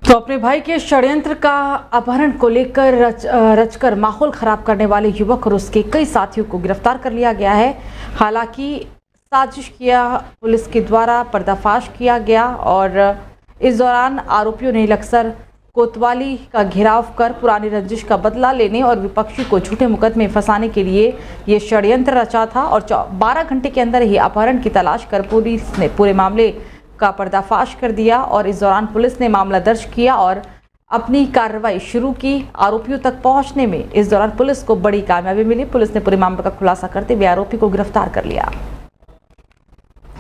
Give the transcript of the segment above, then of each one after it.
तो अपने भाई के षड्यंत्र का अपहरण को लेकर रचकर माहौल खराब करने वाले युवक और उसके कई साथियों को गिरफ्तार कर लिया गया है। हालांकि साजिश किया पुलिस के द्वारा पर्दाफाश किया गया और इस दौरान आरोपियों ने लक्सर कोतवाली का घेराव कर पुरानी रंजिश का बदला लेने और विपक्षी को झूठे मुकदमे में फंसाने के लिए ये षड्यंत्र रचा था और 12 घंटे के अंदर ही अपहरण की तलाश कर पुलिस ने पूरे मामले का पर्दाफाश कर दिया और इस दौरान पुलिस ने मामला दर्ज किया और अपनी कार्रवाई शुरू की। आरोपियों तक पहुंचने में इस दौरान पुलिस को बड़ी कामयाबी मिली। पुलिस ने पूरे मामले का खुलासा करते हुए आरोपी को गिरफ्तार कर लिया।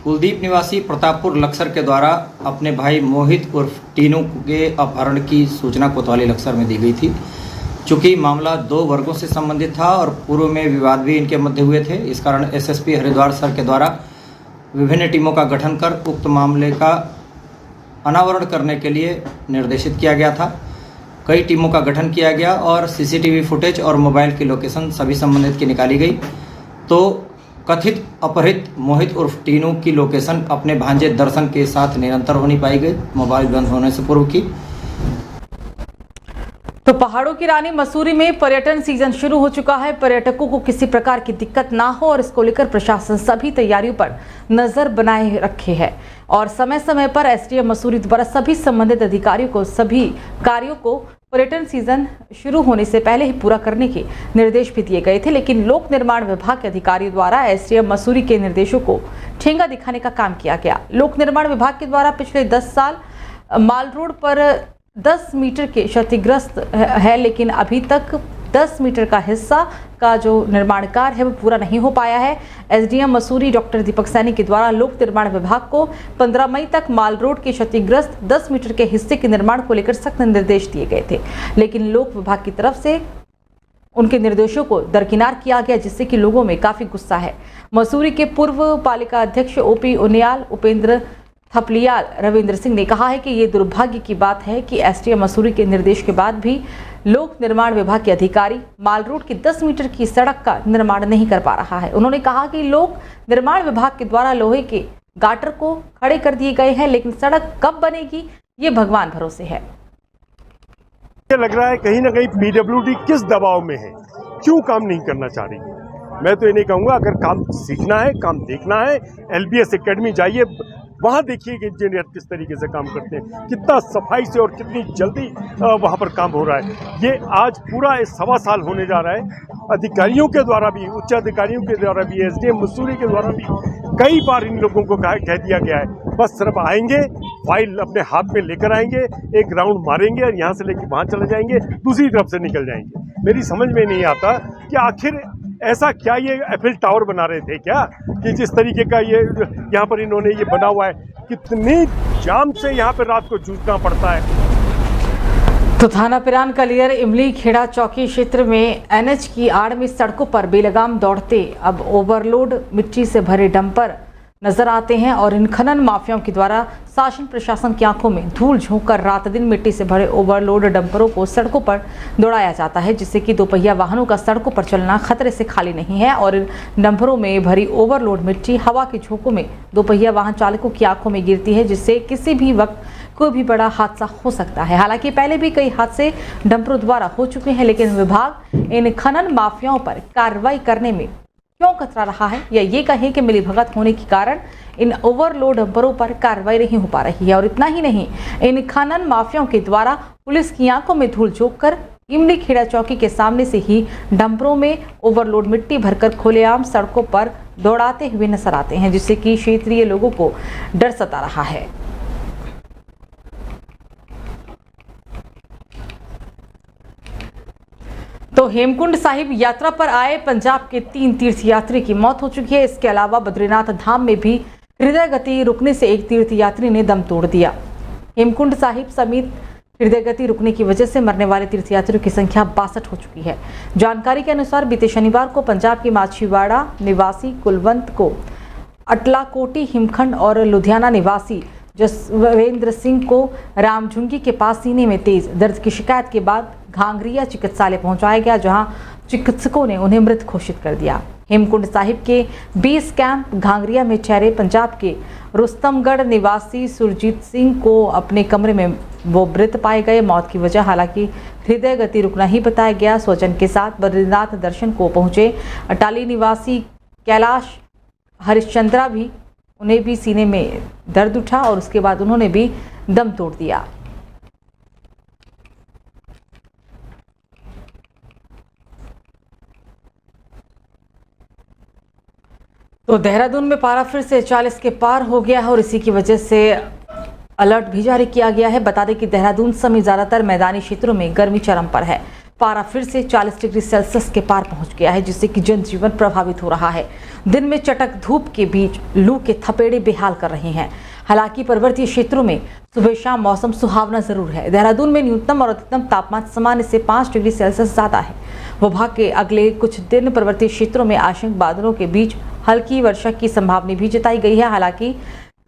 कुलदीप निवासी प्रतापपुर लक्सर के द्वारा अपने भाई मोहित उर्फ टीनू के अपहरण की सूचना कोतवाली लक्सर में दी गई थी। चूँकि मामला 2 वर्गों से संबंधित था और पूर्व में विवाद भी इनके मध्य हुए थे, इस कारण एसएसपी हरिद्वार सर के द्वारा विभिन्न टीमों का गठन कर उक्त मामले का अनावरण करने के लिए निर्देशित किया गया था। कई टीमों का गठन किया गया और सीसीटीवी फुटेज और मोबाइल की लोकेशन सभी संबंधित की निकाली गई। तो कथित अपहरित मोहित उर्फ टीनू की लोकेशन अपने भांजे दर्शन के साथ निरंतर होनी पाई गई, मोबाइल बंद होने से पूर्व की। तो पहाड़ों की रानी मसूरी में पर्यटन सीजन शुरू हो चुका है। पर्यटकों को किसी प्रकार की दिक्कत ना हो और इसको लेकर प्रशासन सभी तैयारियों पर नजर बनाए रखे है और समय समय पर एसडीएम मसूरी द्वारा सभी संबंधित अधिकारियों को सभी कार्यों को पर्यटन सीजन शुरू होने से पहले ही पूरा करने के निर्देश भी दिए गए थे। लेकिन लोक निर्माण विभाग के अधिकारियों द्वारा एसडीएम मसूरी के निर्देशों को ठेंगा दिखाने का काम किया गया। लोक निर्माण विभाग के द्वारा पिछले 10 साल माल रोड पर 10 मीटर के क्षतिग्रस्त है, लेकिन अभी तक 10 मीटर का हिस्सा का जो निर्माण कार्य है वो पूरा नहीं हो पाया है। एसडीएम मसूरी डॉक्टर दीपक सैनी के द्वारा लोक निर्माण विभाग को 15 मई तक माल रोड के क्षतिग्रस्त 10 मीटर के हिस्से के निर्माण को लेकर सख्त निर्देश दिए गए थे, लेकिन लोक विभाग की तरफ से उनके निर्देशों को दरकिनार किया गया, जिससे कि लोगों में काफी गुस्सा है। मसूरी के पूर्व पालिका अध्यक्ष ओपी उनियाल, उपेंद्र थपलियाल, रविंद्र सिंह ने कहा है कि ये दुर्भाग्य की बात है कि एसडीएम मसूरी के निर्देश के बाद भी लोक निर्माण विभाग के अधिकारी माल रोड की 10 मीटर की सड़क का निर्माण नहीं कर पा रहा है। उन्होंने कहा कि लोक निर्माण विभाग के द्वारा लोहे के गाटर को खड़े कर दिए गए हैं, लेकिन सड़क कब बनेगी ये भगवान भरोसे है। लग रहा है कहीं ना कहीं पीडब्ल्यूडी किस दबाव में है, क्यों काम नहीं करना चाह रही। मैं तो ये नहीं कहूँगा, अगर काम सीखना है, काम देखना है, LBS एकेडमी जाइए, वहाँ देखिए कि इंजीनियर किस तरीके से काम करते हैं, कितना सफाई से और कितनी जल्दी वहाँ पर काम हो रहा है। ये आज पूरा 1.25 साल होने जा रहा है। अधिकारियों के द्वारा भी, उच्च अधिकारियों के द्वारा भी, एसडीएम मसूरी के द्वारा भी कई बार इन लोगों को कह दिया गया है, बस सिर्फ आएंगे, फाइल अपने हाथ में लेकर आएंगे, एक राउंड मारेंगे और यहाँ से लेकर वहाँ चले जाएंगे, दूसरी तरफ से निकल जाएंगे। मेरी समझ में नहीं आता कि आखिर ऐसा क्या ये एफिल टावर बना रहे थे क्या, कि जिस तरीके का ये यहाँ पर इन्होंने ये बना हुआ है, कितनी जाम से यहाँ पर रात को जूझना पड़ता है। तो थाना पिरान कलियर इमली खेड़ा चौकी क्षेत्र में एनएच की आड़ में सड़कों पर बेलगाम दौड़ते अब ओवरलोड मिट्टी से भरे डंपर नजर आते हैं और इन खनन माफियाओं के द्वारा शासन प्रशासन की आंखों में धूल झोंककर रात दिन मिट्टी से भरे ओवरलोड डंपरों को सड़कों पर दौड़ाया जाता है, जिससे कि 2 पहिया वाहनों का सड़कों पर चलना खतरे से खाली नहीं है और इन डंपरों में भरी ओवरलोड मिट्टी हवा के झोंकों में 2 पहिया वाहन चालकों की आंखों में गिरती है, जिससे किसी भी वक्त कोई भी बड़ा हादसा हो सकता है। हालांकि पहले भी कई हादसे डंपरों द्वारा हो चुके हैं, लेकिन विभाग इन खनन माफियाओं पर कार्रवाई करने में क्यों कतरा रहा है, या ये कहें कि मिलीभगत होने के कारण इन ओवरलोड डंपरों पर कार्रवाई नहीं हो पा रही है। और इतना ही नहीं, इन खनन माफियाओं के द्वारा पुलिस की आंखों में धूल झोंककर इमली खेड़ा चौकी के सामने से ही डंपरों में ओवरलोड मिट्टी भरकर खुलेआम सड़कों पर दौड़ाते हुए नजर आते हैं, जिससे कि क्षेत्रीय लोगों को डर सता रहा है। तो हेमकुंड साहिब यात्रा पर आए पंजाब के 3 तीर्थयात्री की मौत हो चुकी है। इसके अलावा बद्रीनाथ धाम में भी हृदय गति रुकने से एक तीर्थयात्री ने दम तोड़ दिया। हेमकुंड साहिब समेत हृदय गति रुकने की वजह से मरने वाले तीर्थयात्रियों की संख्या 62 हो चुकी है। जानकारी के अनुसार बीते शनिवार को पंजाब के माछीवाड़ा निवासी कुलवंत को अटलाकोटी हिमखंड और लुधियाना निवासी जसवेंद्र सिंह को रामझुंगी के पास सीने में तेज दर्द की शिकायत के बाद घांगरिया चिकित्सालय पहुंचाया गया, जहां चिकित्सकों ने उन्हें मृत घोषित कर दिया। हेमकुंड साहिब के बेस कैंप घांगरिया में ठहरे पंजाब के रुस्तमगढ़ निवासी सुरजीत सिंह को अपने कमरे में वो मृत पाए गए। मौत की वजह हालांकि हृदय गति रुकना ही बताया गया। स्वजन के साथ बद्रीनाथ दर्शन को पहुंचे अटाली निवासी कैलाश हरिश्चंद्रा भी, उन्हें भी सीने में दर्द उठा और उसके बाद उन्होंने भी दम तोड़ दिया। तो देहरादून में पारा फिर से 40 के पार हो गया है और इसी की वजह से अलर्ट भी जारी किया गया है। बता दें कि देहरादून समेत ज्यादातर मैदानी क्षेत्रों में गर्मी चरम पर है। पारा फिर से 40 डिग्री सेल्सियस के पार पहुंच गया है, जिससे कि जनजीवन प्रभावित हो रहा है। दिन में चटक धूप के बीच लू के थपेड़े बेहाल कर रहे हैं। हालांकि पर्वतीय क्षेत्रों में सुबह शाम मौसम सुहावना जरूर है। देहरादून में न्यूनतम और अधिकतम तापमान सामान्य से 5 डिग्री सेल्सियस ज्यादा है। विभाग के अगले कुछ दिन पर्वतीय क्षेत्रों में आंशिक बादलों के बीच हल्की वर्षा की संभावना भी जताई गई है। हालांकि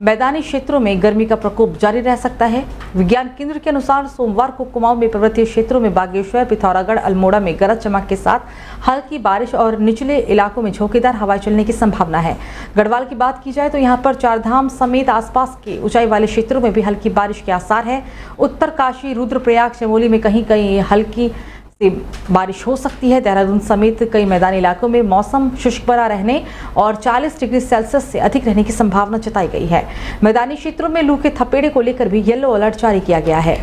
मैदानी क्षेत्रों में गर्मी का प्रकोप जारी रह सकता है। विज्ञान केंद्र के अनुसार सोमवार को कुमाऊं में पर्वतीय क्षेत्रों में बागेश्वर, पिथौरागढ़, अल्मोड़ा में गरज चमक के साथ हल्की बारिश और निचले इलाकों में झोंकेदार हवाएं चलने की संभावना है। गढ़वाल की बात की जाए तो यहां पर चारधाम समेत आसपास के ऊंचाई वाले क्षेत्रों में भी हल्की बारिश के आसार है। उत्तरकाशी, रुद्रप्रयाग, चमोली में कहीं कहीं हल्की बारिश हो सकती है। देहरादून समेत कई मैदानी इलाकों में मौसम शुष्क बना रहने और 40 डिग्री सेल्सियस से अधिक रहने की संभावना जताई गई है। मैदानी क्षेत्रों में लू के थपेड़े को लेकर भी येलो अलर्ट जारी किया गया है।